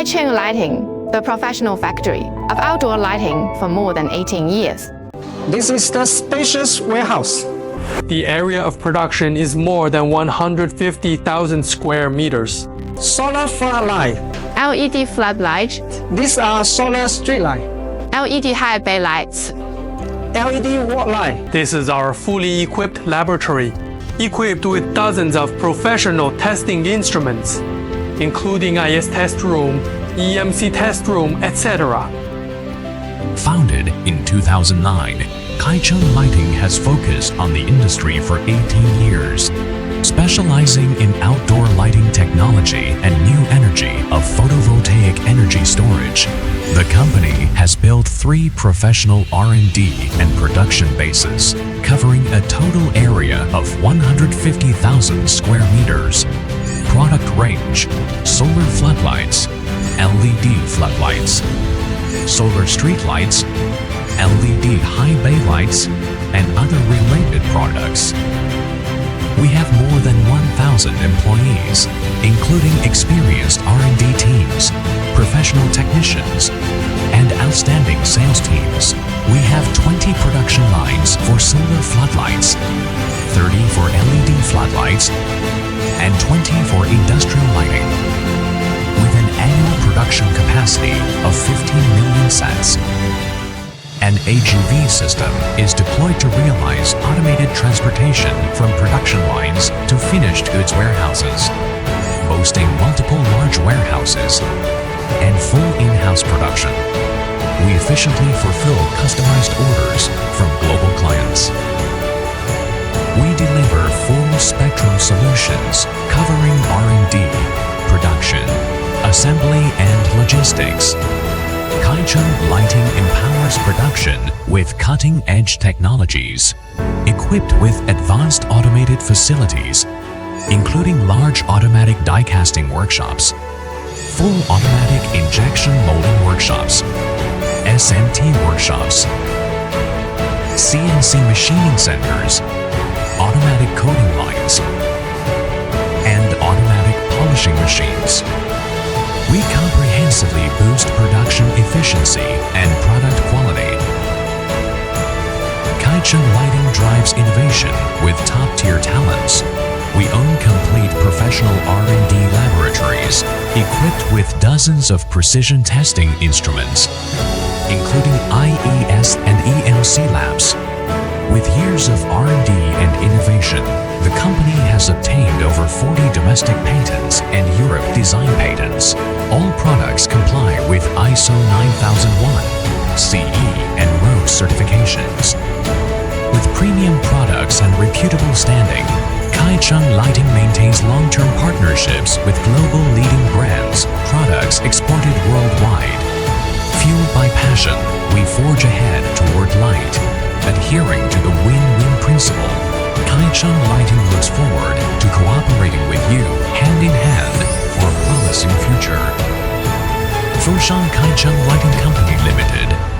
Kaicheng Lighting, the professional factory of outdoor lighting for more than 18 years. This is the spacious warehouse. The area of production is more than 150,000 square meters. Solar floodlight. LED floodlights, These are solar street light. LED high bay lights, LED wall light. This is our fully equipped laboratory, equipped with dozens of professional testing instruments, including IS test room, EMC test room, etc. Founded in 2009, Kaicheng Lighting has focused on the industry for 18 years, specializing in outdoor lighting technology and new energy of photovoltaic energy storage. The company has built 3 professional R&D and production bases, covering a total area of 150,000 square meters. Product range: solar floodlights, LED floodlights, solar street lights, LED high bay lights, and other related products. We have more than 1,000 employees, including experienced R&D teams, professional technicians, and outstanding sales teams. We have 20 production lines for solar floodlights, 30 for LED floodlights, and 20 for industrial lighting, with an annual production capacity of 15 million sets. An AGV system is deployed to realize automated transportation from production lines to finished goods warehouses, boasting multiple large warehouses and full in-house production. We efficiently fulfill customized orders from global clients. We deliver full-spectrum solutions covering R&D, production, assembly, and logistics. Kaicheng Lighting empowers production with cutting-edge technologies, equipped with advanced automated facilities, including large automatic die casting workshops, full automatic injection molding workshops, SMT workshops, CNC machining centers, automatic coating lines, and automatic polishing machines. We comprehensively boost production efficiency and product quality. Kaicheng Lighting drives innovation with top-tier talents. We own complete professional R&D laboratories, equipped with dozens of precision testing instruments, including IES and EMC labs. With years of R&D and innovation, the company has obtained over 40 domestic patents and Europe design patents. All products comply with ISO 9001, CE, and RoHS certifications. With premium products and reputable standing, Kaicheng Lighting maintains long-term partnerships with global leading brands, products exported worldwide. Fueled by passion, we forge ahead toward light, adhering to the win-win principle. Kaicheng Lighting looks forward to cooperating with you hand in hand for a promising future. Foshan Kaicheng Lighting Company Limited.